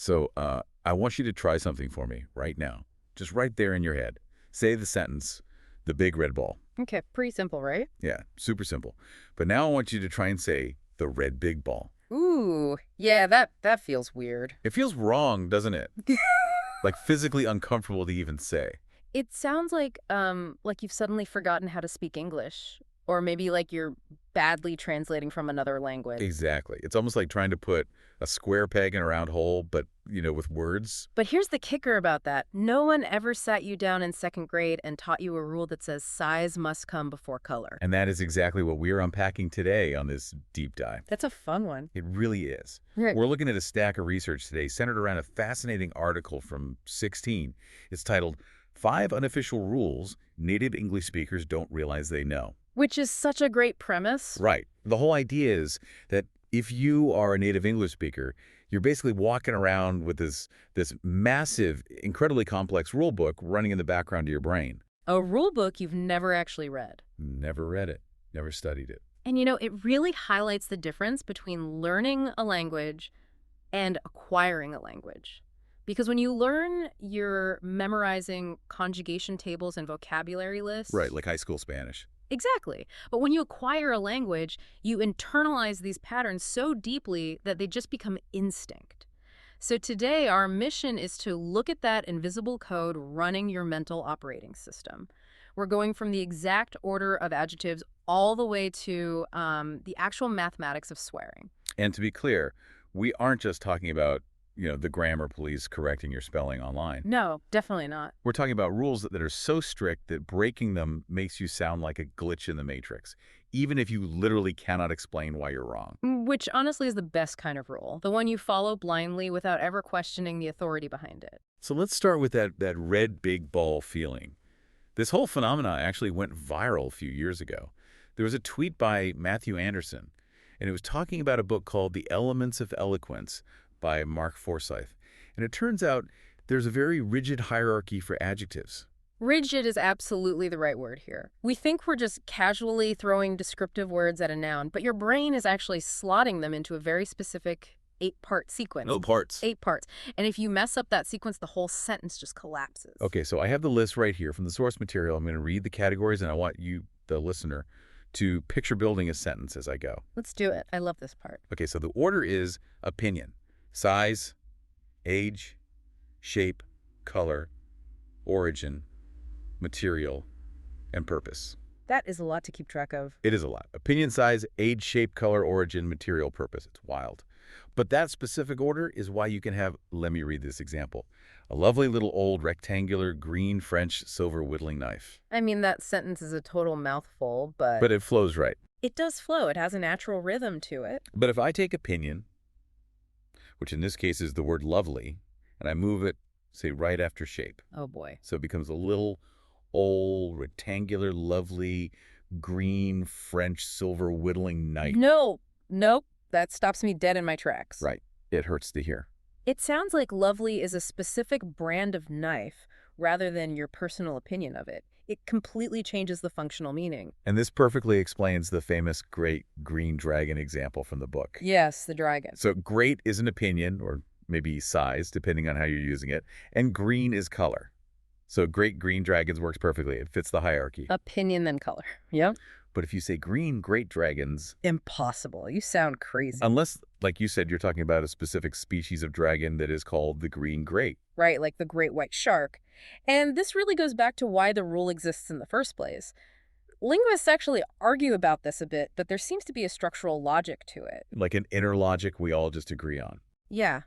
So I want you to try something for me right now. Just right there in your head. Say the sentence, the big red ball. Okay, pretty simple, right? Yeah, super simple. But now I want you to try and say the red big ball. Ooh, yeah, that feels weird. It feels wrong, doesn't it? Like physically uncomfortable to even say. It sounds like you've suddenly forgotten how to speak English, or maybe like you're badly translating from another language. Exactly. It's almost like trying to put a square peg in a round hole, but, with words. But here's the kicker about that. No one ever sat you down in second grade and taught you a rule that says size must come before color. And that is exactly what we're unpacking today on this deep dive. That's a fun one. It really is. Right. We're looking at a stack of research today centered around a fascinating article from 16. It's titled 5 Unofficial Rules Native English Speakers Don't Realize They Know. Which is such a great premise. Right. The whole idea is that if you are a native English speaker, you're basically walking around with this massive, incredibly complex rule book running in the background of your brain. A rule book you've never actually read. Never read it. Never studied it. And it really highlights the difference between learning a language and acquiring a language. Because when you learn, you're memorizing conjugation tables and vocabulary lists. Right, like high school Spanish. Exactly. But when you acquire a language, you internalize these patterns so deeply that they just become instinct. So today, our mission is to look at that invisible code running your mental operating system. We're going from the exact order of adjectives all the way to the actual mathematics of swearing. And to be clear, we aren't just talking about the grammar police correcting your spelling online. No, definitely not. We're talking about rules that are so strict that breaking them makes you sound like a glitch in the matrix, even if you literally cannot explain why you're wrong. Which honestly is the best kind of rule, the one you follow blindly without ever questioning the authority behind it. So let's start with that red big ball feeling. This whole phenomena actually went viral a few years ago. There was a tweet by Matthew Anderson, and it was talking about a book called The Elements of Eloquence by Mark Forsyth. And it turns out there's a very rigid hierarchy for adjectives. Rigid is absolutely the right word here. We think we're just casually throwing descriptive words at a noun, but your brain is actually slotting them into a very specific 8-part sequence. No parts. 8 parts. And if you mess up that sequence, the whole sentence just collapses. Okay, so I have the list right here from the source material. I'm going to read the categories, and I want you, the listener, to picture building a sentence as I go. Let's do it. I love this part. Okay, so the order is opinion. Size, age, shape, color, origin, material, and purpose. That is a lot to keep track of. It is a lot. Opinion, size, age, shape, color, origin, material, purpose. It's wild. But that specific order is why you can have, let me read this example, a lovely little old rectangular green French silver whittling knife. I mean, that sentence is a total mouthful, but... But it flows right. It does flow. It has a natural rhythm to it. But if I take opinion, which in this case is the word lovely, and I move it, say, right after shape. Oh, boy. So it becomes a little old, rectangular, lovely, green, French, silver whittling knife. Nope. That stops me dead in my tracks. Right. It hurts to hear. It sounds like lovely is a specific brand of knife rather than your personal opinion of it. It completely changes the functional meaning. And this perfectly explains the famous great green dragon example from the book. Yes, the dragon. So great is an opinion, or maybe size, depending on how you're using it, and green is color. So great green dragons works perfectly. It fits the hierarchy. Opinion then color. Yep. But if you say green great dragons... Impossible. You sound crazy. Unless, like you said, you're talking about a specific species of dragon that is called the green great. Right, like the great white shark. And this really goes back to why the rule exists in the first place. Linguists actually argue about this a bit, but there seems to be a structural logic to it. Like an inner logic we all just agree on. Yeah.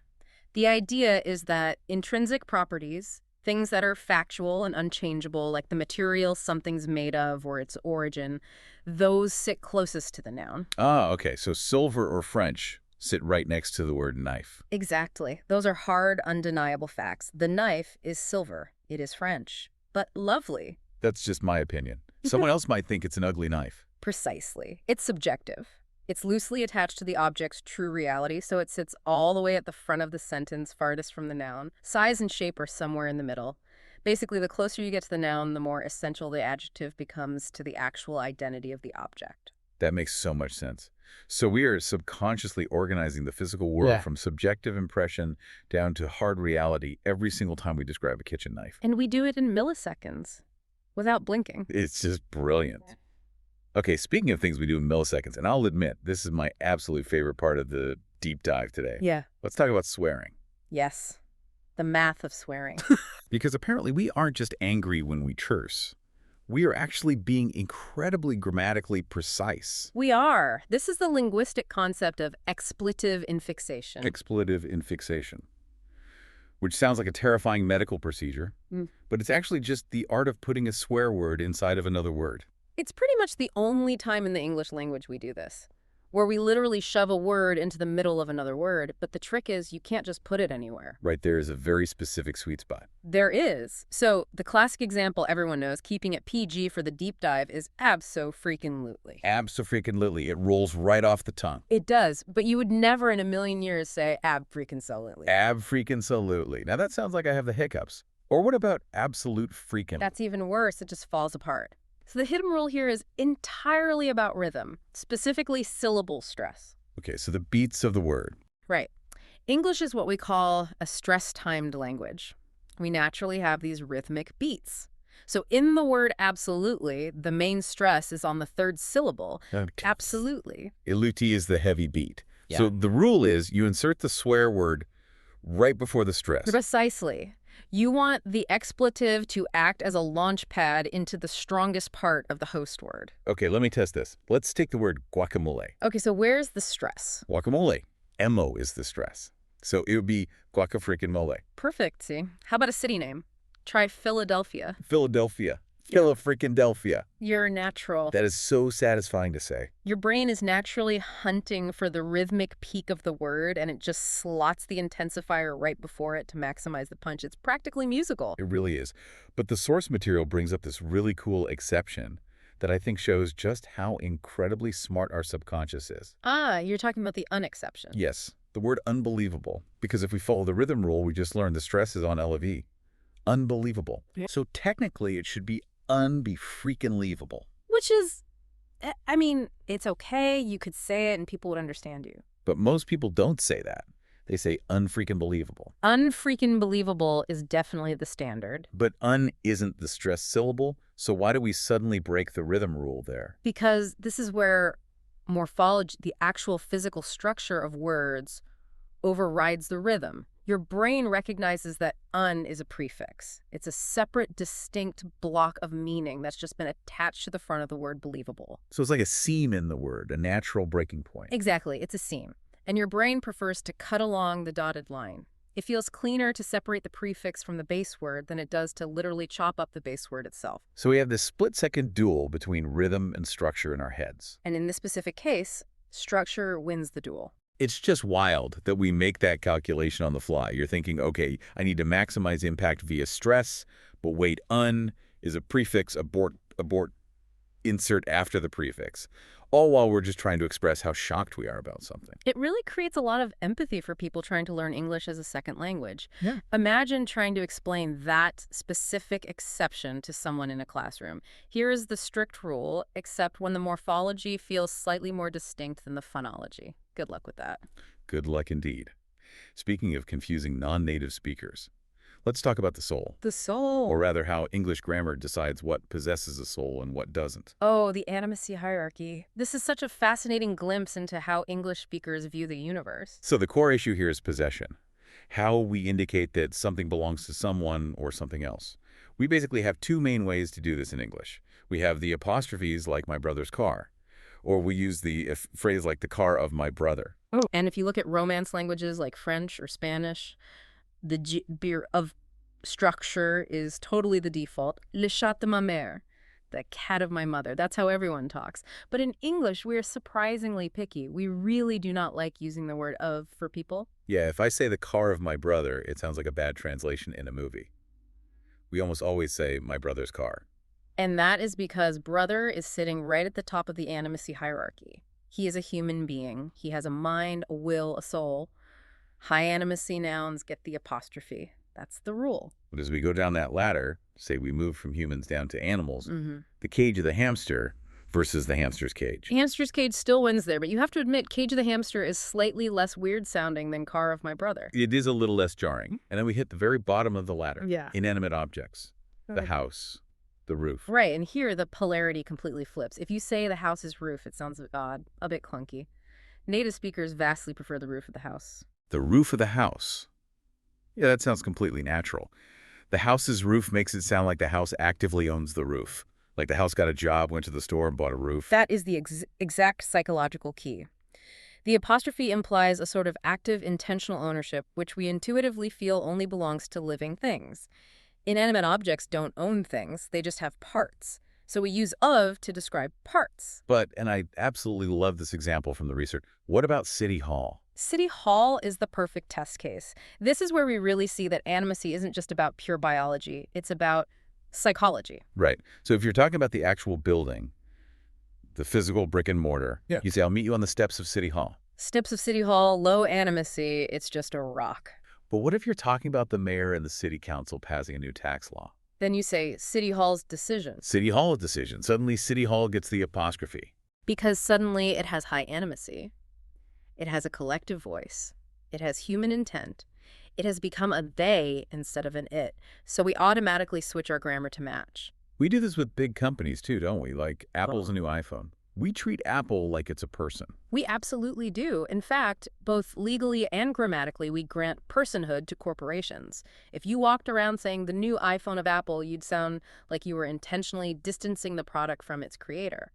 The idea is that intrinsic properties, things that are factual and unchangeable, like the material something's made of or its origin, those sit closest to the noun. Ah, okay. So silver or French sit right next to the word knife. Exactly. Those are hard, undeniable facts. The knife is silver. It is French. But lovely. That's just my opinion. Someone else might think it's an ugly knife. Precisely. It's subjective. It's loosely attached to the object's true reality, so it sits all the way at the front of the sentence, farthest from the noun. Size and shape are somewhere in the middle. Basically, the closer you get to the noun, the more essential the adjective becomes to the actual identity of the object. That makes so much sense. So we are subconsciously organizing the physical world from subjective impression down to hard reality every single time we describe a kitchen knife. And we do it in milliseconds without blinking. It's just brilliant. Okay, speaking of things we do in milliseconds, and I'll admit, this is my absolute favorite part of the deep dive today. Yeah. Let's talk about swearing. Yes. The math of swearing. Because apparently we aren't just angry when we curse. We are actually being incredibly grammatically precise. We are. This is the linguistic concept of expletive infixation. Expletive infixation. Which sounds like a terrifying medical procedure, but it's actually just the art of putting a swear word inside of another word. It's pretty much the only time in the English language we do this, where we literally shove a word into the middle of another word, but the trick is you can't just put it anywhere. Right, there is a very specific sweet spot. There is. So the classic example everyone knows, keeping it PG for the deep dive, is abso-freaking-lutely. Abso-freaking-lutely. It rolls right off the tongue. It does, but you would never in a million years say ab-freaking-so-lutely. Ab-freaking-so-lutely. Now that sounds like I have the hiccups. Or what about absolute freaking? That's even worse. It just falls apart. So the hidden rule here is entirely about rhythm, specifically syllable stress. Okay, so the beats of the word. Right. English is what we call a stress-timed language. We naturally have these rhythmic beats. So in the word absolutely, the main stress is on the third syllable. Okay. Absolutely. Eluti is the heavy beat. Yeah. So the rule is you insert the swear word right before the stress. Precisely. You want the expletive to act as a launch pad into the strongest part of the host word. Okay, let me test this. Let's take the word guacamole. Okay, so where's the stress? Guacamole. M-O is the stress. So it would be guaca-freaking-mole. Perfect, see? How about a city name? Try Philadelphia. Philadelphia. Phila-freaking-delphia. You're natural. That is so satisfying to say. Your brain is naturally hunting for the rhythmic peak of the word, and it just slots the intensifier right before it to maximize the punch. It's practically musical. It really is. But the source material brings up this really cool exception that I think shows just how incredibly smart our subconscious is. Ah, you're talking about the unexception. Yes, the word unbelievable. Because if we follow the rhythm rule we just learned, the stress is on LV. Unbelievable. Yeah. So technically it should be unbe-freaking-leavable. Which is, I mean, it's okay. You could say it and people would understand you. But most people don't say that. They say unfreaking believable. Unfreaking believable is definitely the standard. But un isn't the stressed syllable, so why do we suddenly break the rhythm rule there? Because this is where morphology, the actual physical structure of words, overrides the rhythm. Your brain recognizes that un is a prefix. It's a separate, distinct block of meaning that's just been attached to the front of the word believable. So it's like a seam in the word, a natural breaking point. Exactly. It's a seam. And your brain prefers to cut along the dotted line. It feels cleaner to separate the prefix from the base word than it does to literally chop up the base word itself. So we have this split-second duel between rhythm and structure in our heads. And in this specific case, structure wins the duel. It's just wild that we make that calculation on the fly. You're thinking, okay, I need to maximize impact via stress, but wait, un is a prefix, abort, insert after the prefix. All while we're just trying to express how shocked we are about something. It really creates a lot of empathy for people trying to learn English as a second language. Yeah. Imagine trying to explain that specific exception to someone in a classroom. Here is the strict rule, except when the morphology feels slightly more distinct than the phonology. Good luck with that. Good luck indeed. Speaking of confusing non-native speakers, let's talk about the soul. The soul. Or rather, how English grammar decides what possesses a soul and what doesn't. Oh, the animacy hierarchy. This is such a fascinating glimpse into how English speakers view the universe. So the core issue here is possession. How we indicate that something belongs to someone or something else. We basically have two main ways to do this in English. We have the apostrophes like my brother's car. Or we use the phrase like the car of my brother. Oh. And if you look at Romance languages like French or Spanish, the beer of structure is totally the default. Le chat de ma mère, the cat of my mother. That's how everyone talks. But in English, we are surprisingly picky. We really do not like using the word of for people. Yeah, if I say the car of my brother, it sounds like a bad translation in a movie. We almost always say my brother's car. And that is because brother is sitting right at the top of the animacy hierarchy. He is a human being. He has a mind, a will, a soul. High animacy nouns get the apostrophe. That's the rule. But as we go down that ladder, say we move from humans down to animals, the cage of the hamster versus the hamster's cage. Hamster's cage still wins there, but you have to admit Cage the Hamster is slightly less weird sounding than Car of My Brother. It is a little less jarring. And then we hit the very bottom of the ladder. Yeah. Inanimate objects. The house. The roof. Right, and here the polarity completely flips. If you say the house's roof, it sounds odd, a bit clunky. Native speakers vastly prefer the roof of the house. The roof of the house. Yeah, that sounds completely natural. The house's roof makes it sound like the house actively owns the roof. Like the house got a job, went to the store, and bought a roof. That is the exact psychological key. The apostrophe implies a sort of active, intentional ownership, which we intuitively feel only belongs to living things. Inanimate objects don't own things, they just have parts. So we use of to describe parts. But, and I absolutely love this example from the research, what about City Hall? City Hall is the perfect test case. This is where we really see that animacy isn't just about pure biology, it's about psychology. Right. So if you're talking about the actual building, the physical brick and mortar, you say, I'll meet you on the steps of City Hall. Steps of City Hall, low animacy, it's just a rock. But what if you're talking about the mayor and the city council passing a new tax law? Then you say City Hall's decision. City Hall's decision. Suddenly City Hall gets the apostrophe. Because suddenly it has high animacy. It has a collective voice. It has human intent. It has become a they instead of an it. So we automatically switch our grammar to match. We do this with big companies too, don't we? Like Apple's new iPhone. We treat Apple like it's a person. We absolutely do. In fact, both legally and grammatically, we grant personhood to corporations. If you walked around saying the new iPhone of Apple, you'd sound like you were intentionally distancing the product from its creator.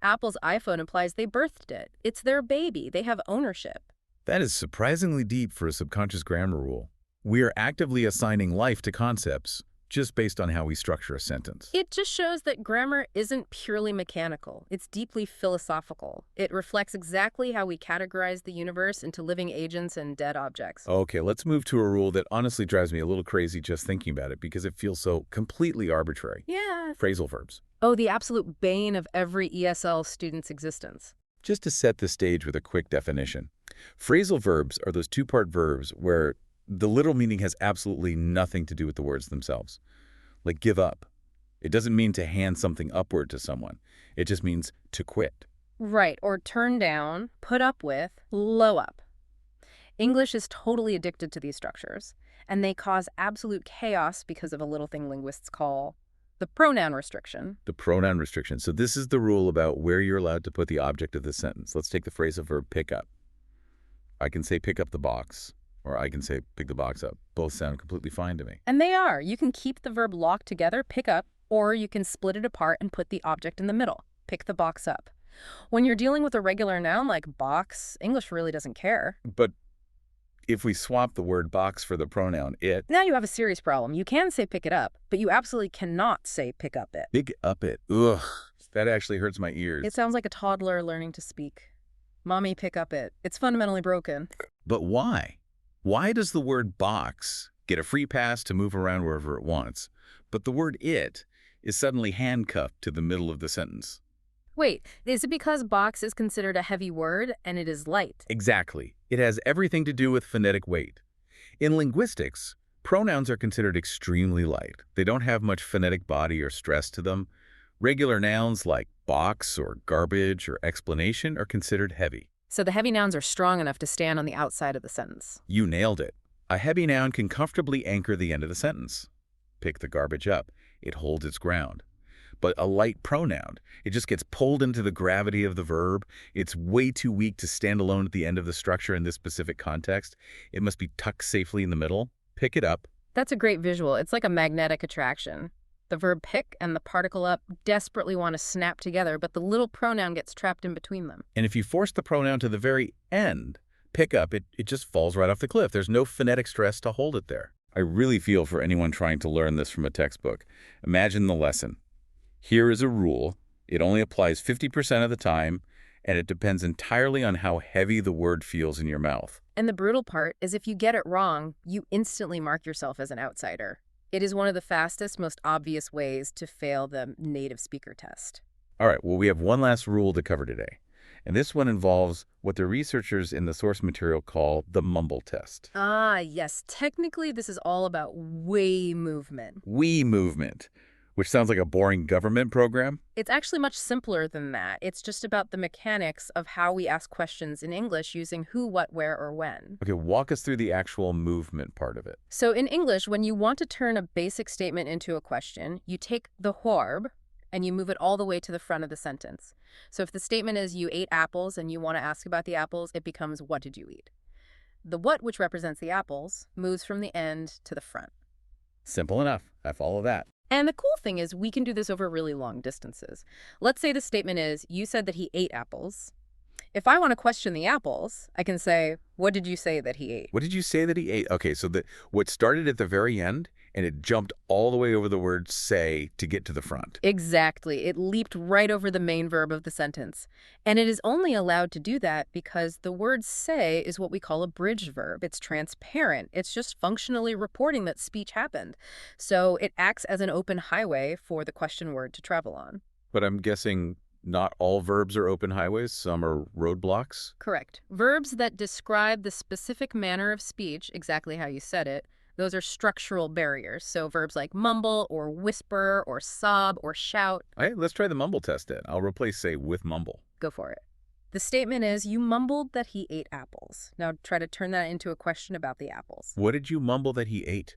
Apple's iPhone implies they birthed it. It's their baby. They have ownership. That is surprisingly deep for a subconscious grammar rule. We are actively assigning life to concepts just based on how we structure a sentence. It just shows that grammar isn't purely mechanical. It's deeply philosophical. It reflects exactly how we categorize the universe into living agents and dead objects. Okay, let's move to a rule that honestly drives me a little crazy just thinking about it because it feels so completely arbitrary. Yeah. Phrasal verbs. Oh, the absolute bane of every ESL student's existence. Just to set the stage with a quick definition. Phrasal verbs are those two-part verbs where the literal meaning has absolutely nothing to do with the words themselves. Like give up. It doesn't mean to hand something upward to someone. It just means to quit. Right, or turn down, put up with, low up. English is totally addicted to these structures, and they cause absolute chaos because of a little thing linguists call the pronoun restriction. The pronoun restriction. So this is the rule about where you're allowed to put the object of the sentence. Let's take the phrasal verb pick up. I can say pick up the box, or I can say pick the box up. Both sound completely fine to me. And they are. You can keep the verb locked together, pick up, or you can split it apart and put the object in the middle, pick the box up. When you're dealing with a regular noun like box, English really doesn't care. But if we swap the word box for the pronoun it, now you have a serious problem. You can say pick it up, but you absolutely cannot say pick up it. Pick up it. Ugh, that actually hurts my ears. It sounds like a toddler learning to speak. Mommy, pick up it. It's fundamentally broken. But why? Why does the word box get a free pass to move around wherever it wants, but the word it is suddenly handcuffed to the middle of the sentence? Wait, is it because box is considered a heavy word and it is light? Exactly. It has everything to do with phonetic weight. In linguistics, pronouns are considered extremely light. They don't have much phonetic body or stress to them. Regular nouns like box or garbage or explanation are considered heavy. So the heavy nouns are strong enough to stand on the outside of the sentence. You nailed it. A heavy noun can comfortably anchor the end of the sentence. Pick the garbage up. It holds its ground. But a light pronoun, it just gets pulled into the gravity of the verb. It's way too weak to stand alone at the end of the structure in this specific context. It must be tucked safely in the middle. Pick it up. That's a great visual. It's like a magnetic attraction. The verb pick and the particle up desperately want to snap together, but the little pronoun gets trapped in between them. And if you force the pronoun to the very end, pick up, it just falls right off the cliff. There's no phonetic stress to hold it there. I really feel for anyone trying to learn this from a textbook. Imagine the lesson. Here is a rule. It only applies 50% of the time, and it depends entirely on how heavy the word feels in your mouth. And the brutal part is if you get it wrong, you instantly mark yourself as an outsider. It is one of the fastest, most obvious ways to fail the native speaker test. All right, well, we have one last rule to cover today. And this one involves what the researchers in the source material call the mumble test. Ah, yes. Technically, this is all about way movement. We movement. which sounds like a boring government program. It's actually much simpler than that. It's just about the mechanics of how we ask questions in English using who, what, where, or when. Okay, walk us through the actual movement part of it. So in English, when you want to turn a basic statement into a question, you take the verb and you move it all the way to the front of the sentence. So if the statement is you ate apples and you want to ask about the apples, it becomes what did you eat? The what, which represents the apples, moves from the end to the front. Simple enough. I follow that. And the cool thing is we can do this over really long distances. Let's say the statement is, you said that he ate apples. If I want to question the apples, I can say, what did you say that he ate? What did you say that he ate? Okay, so what started at the very end, and it jumped all the way over the word say to get to the front. Exactly. It leaped right over the main verb of the sentence. And it is only allowed to do that because the word say is what we call a bridge verb. It's transparent. It's just functionally reporting that speech happened. So it acts as an open highway for the question word to travel on. But I'm guessing not all verbs are open highways. Some are roadblocks. Correct. Verbs that describe the specific manner of speech, exactly how you said it, those are structural barriers. So verbs like mumble or whisper or sob or shout. All right, let's try the mumble test then. I'll replace say with mumble. Go for it. The statement is, you mumbled that he ate apples. Now try to turn that into a question about the apples. What did you mumble that he ate?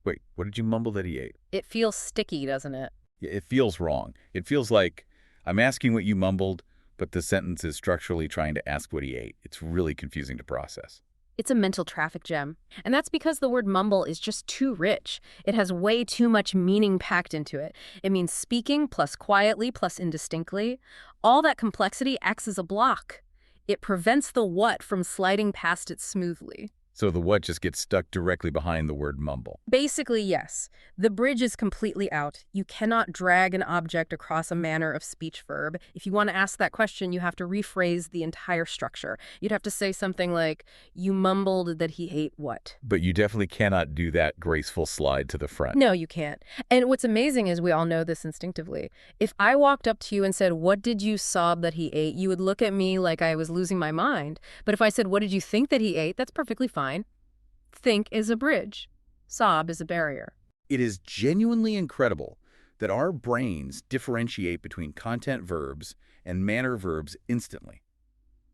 Wait, what did you mumble that he ate? It feels sticky, doesn't it? Yeah, it feels wrong. It feels like I'm asking what you mumbled, but the sentence is structurally trying to ask what he ate. It's really confusing to process. It's a mental traffic jam. And that's because the word mumble is just too rich. It has way too much meaning packed into it. It means speaking plus quietly plus indistinctly. All that complexity acts as a block. It prevents the what from sliding past it smoothly. So the what just gets stuck directly behind the word mumble. Basically, yes. The bridge is completely out. You cannot drag an object across a manner of speech verb. If you want to ask that question, you have to rephrase the entire structure. You'd have to say something like, you mumbled that he ate what? But you definitely cannot do that graceful slide to the front. No, you can't. And what's amazing is we all know this instinctively. If I walked up to you and said, what did you sob that he ate? You would look at me like I was losing my mind. But if I said, what did you think that he ate? That's perfectly fine. Think is a bridge. Sob is a barrier. It is genuinely incredible that our brains differentiate between content verbs and manner verbs instantly,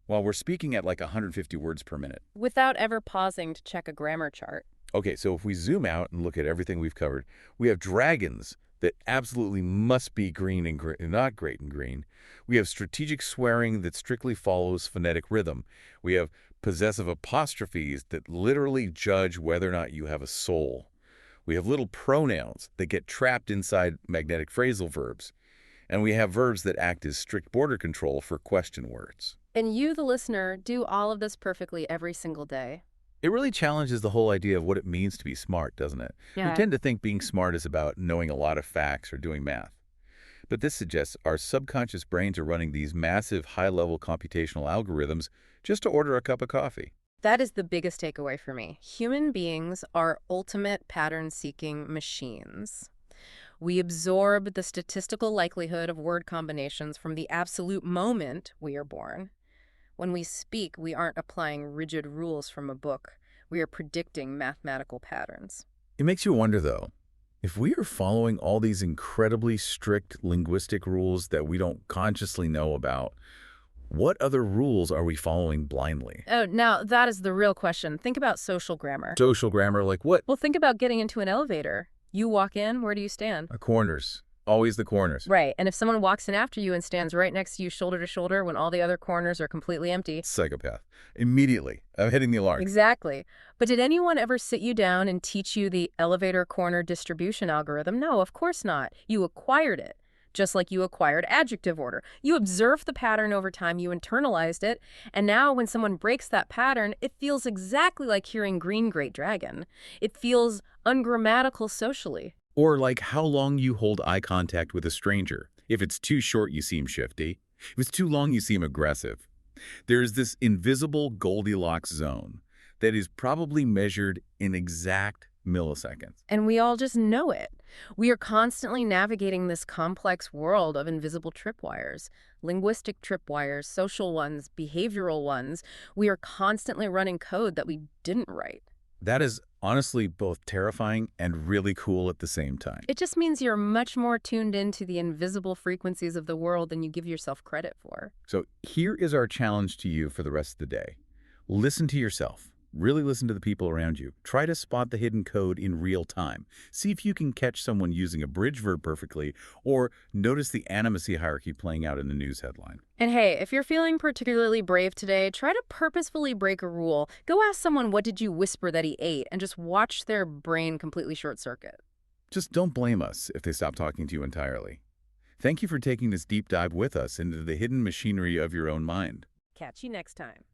while we're speaking at like 150 words per minute. Without ever pausing to check a grammar chart. Okay, so if we zoom out and look at everything we've covered, we have dragons that absolutely must be green and not great and green. We have strategic swearing that strictly follows phonetic rhythm. We have possessive apostrophes that literally judge whether or not you have a soul. We have little pronouns that get trapped inside magnetic phrasal verbs. And we have verbs that act as strict border control for question words. And you, the listener, do all of this perfectly every single day. It really challenges the whole idea of what it means to be smart, doesn't it? Yeah. We tend to think being smart is about knowing a lot of facts or doing math. But this suggests our subconscious brains are running these massive high-level computational algorithms just to order a cup of coffee. That is the biggest takeaway for me. Human beings are ultimate pattern-seeking machines. We absorb the statistical likelihood of word combinations from the absolute moment we are born. When we speak, we aren't applying rigid rules from a book. We are predicting mathematical patterns. It makes you wonder, though, if we are following all these incredibly strict linguistic rules that we don't consciously know about, what other rules are we following blindly? Oh, now that is the real question. Think about social grammar. Social grammar, like what? Well, think about getting into an elevator. You walk in, where do you stand? Corners. Always the corners. Right, and if someone walks in after you and stands right next to you shoulder to shoulder when all the other corners are completely empty. Psychopath. Immediately. I'm hitting the alarm. Exactly. But did anyone ever sit you down and teach you the elevator corner distribution algorithm? No, of course not. You acquired it, just like you acquired adjective order. You observed the pattern over time, you internalized it, and now when someone breaks that pattern, it feels exactly like hearing Green Great Dragon. It feels ungrammatical socially. Or like how long you hold eye contact with a stranger. If it's too short, you seem shifty. If it's too long, you seem aggressive. There's this invisible Goldilocks zone that is probably measured in exact milliseconds. And we all just know it. We are constantly navigating this complex world of invisible tripwires, linguistic tripwires, social ones, behavioral ones. We are constantly running code that we didn't write. That is Honestly, both terrifying and really cool at the same time. It just means you're much more tuned into the invisible frequencies of the world than you give yourself credit for. So here is our challenge to you for the rest of the day. Listen to yourself. Really listen to the people around you. Try to spot the hidden code in real time. See if you can catch someone using a bridge verb perfectly, or notice the animacy hierarchy playing out in the news headline. And hey, if you're feeling particularly brave today, try to purposefully break a rule. Go ask someone, what did you whisper that he ate? And just watch their brain completely short circuit. Just don't blame us if they stop talking to you entirely. Thank you for taking this deep dive with us into the hidden machinery of your own mind. Catch you next time.